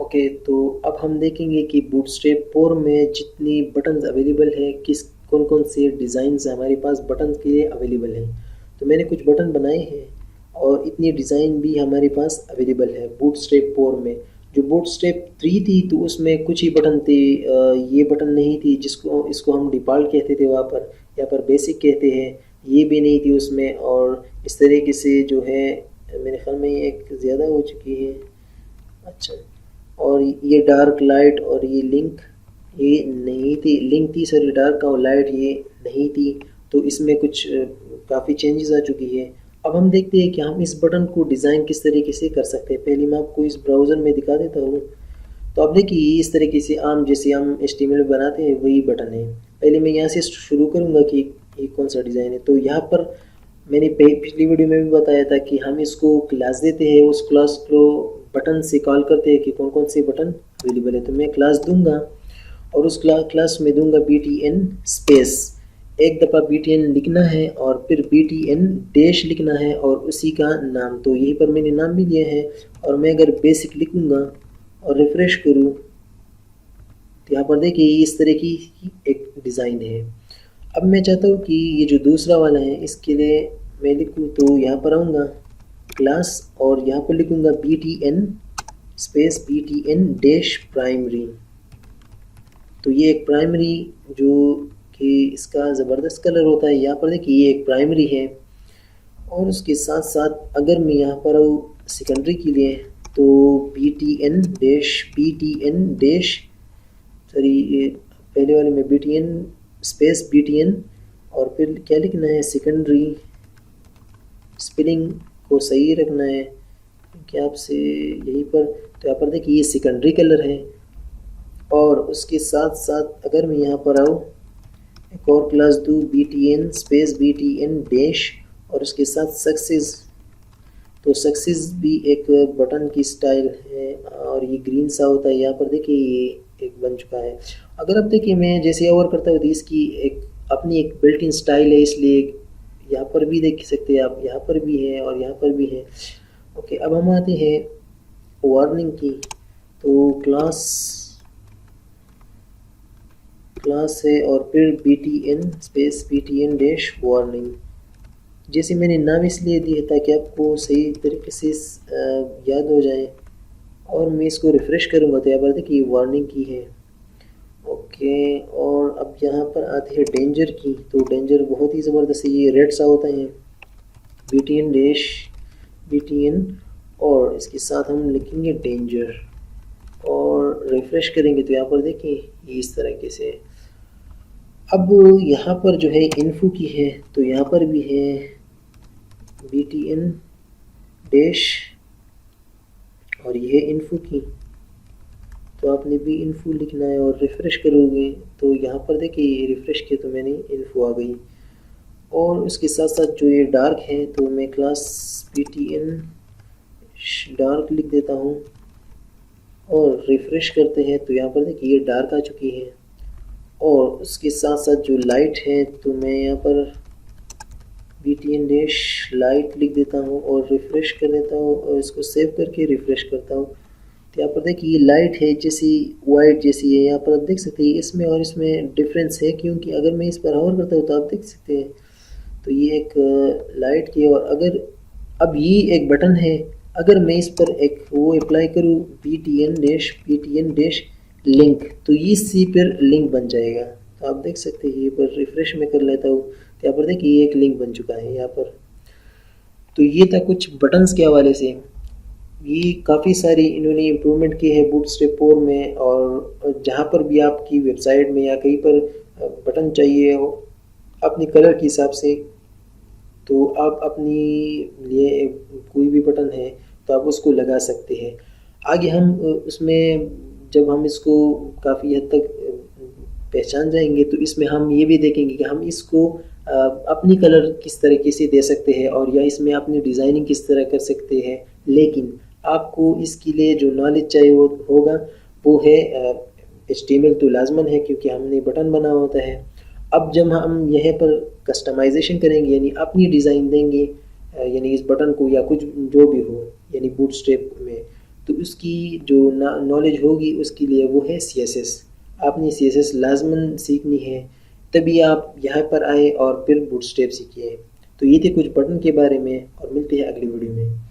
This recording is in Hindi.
ओके, तो अब हम देखेंगे कि बूटस्ट्रैप 4 में जितनी बटन्स अवेलेबल है, किस कौन कौन से डिज़ाइंस हमारे पास बटन के लिए अवेलेबल हैं। तो मैंने कुछ बटन बनाए हैं और इतनी डिज़ाइन भी हमारे पास अवेलेबल है बूटस्ट्रैप 4 में। जो बूटस्ट्रैप 3 थी तो उसमें कुछ ही बटन थे, ये बटन नहीं थी जिसको इसको हम डिफ़ॉल्ट कहते थे वहाँ पर, यहाँ पर बेसिक कहते हैं, ये भी नहीं थी उसमें। और इस तरीके से जो है मेरे ख्याल में ये एक ज़्यादा हो चुकी है। अच्छा, और ये डार्क लाइट और ये लिंक, ये नहीं थी, लिंक थी सॉरी डार्क और लाइट ये नहीं थी। तो इसमें कुछ काफ़ी चेंजेस आ चुकी है। अब हम देखते हैं कि हम इस बटन को डिज़ाइन किस तरीके से कर सकते हैं। पहले मैं आपको इस ब्राउज़र में दिखा देता हूँ। तो आप देखिए इस तरीके से आम जैसे हम HTML बनाते हैं वही बटन है। पहले मैं यहाँ से शुरू करूँगा कि ये कौन सा डिज़ाइन है। तो यहाँ पर मैंने पिछली वीडियो में भी बताया था कि हम इसको क्लास देते हैं, उस क्लास को बटन से कॉल करते हैं कि कौन कौन से बटन अवेलेबल है। तो मैं क्लास दूंगा और उस क्लास में दूंगा BTN स्पेस, एक दफ़ा BTN लिखना है और फिर BTN डैश लिखना है और उसी का नाम। तो यहीं पर मैंने नाम भी लिया है। और मैं अगर बेसिक लिखूँगा और रिफ़्रेश करूँ तो यहाँ पर देखिए इस तरह की एक डिज़ाइन है। अब मैं चाहता हूँ कि ये जो दूसरा वाला है इसके लिए मैं लिखूँ, तो यहाँ पर आऊँगा क्लास और यहाँ पर लिखूँगा BTN space BTN dash primary. तो ये एक प्राइमरी जो कि इसका ज़बरदस्त कलर होता है, यहाँ पर देखिए ये एक प्राइमरी है। और उसके साथ साथ अगर मैं यहाँ पर आऊँ सेकेंडरी के लिए तो BTN डैश सॉरी ये पहले वाले में BTN स्पेस BTN और फिर क्या लिखना है सेकेंडरी, स्पेलिंग को सही रखना है कि आपसे यहीं पर। तो यहाँ पर देखिए ये सेकेंडरी कलर है। और उसके साथ साथ अगर मैं यहाँ पर आऊँ एक और क्लास दूँ BTN स्पेस BTN डैश और उसके साथ सक्सेस। तो सक्सेस भी एक बटन की स्टाइल है और ये ग्रीन सा होता है। यहाँ पर देखिए ये एक बन चुका है। अगर आप देखिए मैं जैसे ओवर करता हूँ तो इसकी एक अपनी एक बिल्ट इन स्टाइल है, इसलिए यहाँ पर भी देख सकते हैं आप, यहाँ पर भी है और यहाँ पर भी है। ओके, अब हम आते हैं वार्निंग की। तो क्लास है और फिर BTN space BTN dash warning. जैसे मैंने नाम इसलिए दिया ताकि आपको सही तरीके से याद हो जाए। और मैं इसको रिफ़्रेश करूँगा तो यहाँ पर देखिए वार्निंग की है। ओके, और अब यहाँ पर आती है डेंजर की। तो डेंजर बहुत ही ज़बरदस्त है, ये रेड सा होता है BTN डैश BTN और इसके साथ हम लिखेंगे डेंजर और रिफ़्रेश करेंगे तो यहाँ पर देखिए ये इस तरीके से। अब यहाँ पर जो है इन्फो की है तो यहाँ पर भी है BTN डैश और ये है इन्फो की। तो आपने भी इन्फो लिखना है और रिफ़्रेश करोगे तो यहाँ पर देखिए रिफ़्रेश किया तो मैंने इन्फो आ गई। और उसके साथ साथ जो ये डार्क है तो मैं क्लास BTN डार्क लिख देता हूँ और रिफ़्रेश करते हैं तो यहाँ पर देखिए ये डार्क आ चुकी है। और उसके साथ साथ जो लाइट है तो मैं यहाँ पर BTN डैश लाइट लिख देता हूँ और रिफ़्रेश कर देता हूँ और इसको सेव करके रिफ़्रेश करता हूँ। तो यहाँ पर देखिए ये लाइट है जैसी वाइट जैसी है, यहाँ पर आप देख सकते हैं इसमें और इसमें डिफरेंस है, क्योंकि अगर मैं इस पर होवर करता हूँ तो आप देख सकते हैं तो ये एक लाइट की। और अगर अब ये एक बटन है, अगर मैं इस पर एक वो अप्लाई करूँ BTN डैश लिंक तो इसी पर लिंक बन जाएगा। तो आप देख सकते हैं ये पर रिफ़्रेश में कर लेता हूँ तो यहाँ पर देखिए ये एक लिंक बन चुका है यहाँ पर। तो ये था कुछ बटन्स के हवाले से। ये काफ़ी सारी इन्होंने इम्प्रूवमेंट की है बूटस्ट्रैप 4 में। और जहाँ पर भी आपकी वेबसाइट में या कहीं पर बटन चाहिए हो अपने कलर के हिसाब से तो आप अपनी लिए कोई भी बटन है तो आप उसको लगा सकते हैं। आगे हम उसमें जब हम इसको काफ़ी हद तक पहचान जाएंगे तो इसमें हम ये भी देखेंगे कि हम इसको अपनी कलर किस तरीके से दे सकते हैं और या इसमें अपनी डिज़ाइनिंग किस तरह कर सकते हैं। लेकिन आपको इसके लिए जो नॉलेज चाहिए वो होगा वो है HTML तो लाजमन है क्योंकि हमने बटन बना होता है। अब जब हम यहाँ पर कस्टमाइजेशन करेंगे यानी अपनी डिज़ाइन देंगे यानी इस बटन को या कुछ जो भी हो यानी बूटस्ट्रैप में, तो उसकी जो नॉलेज होगी उसके लिए वो है CSS। आपने CSS लाजमन सीखनी है, तभी आप यहाँ पर आए और फिर बूटस्ट्रैप सीखिए। तो ये थे कुछ बटन के बारे में, और मिलते हैं अगली वीडियो में।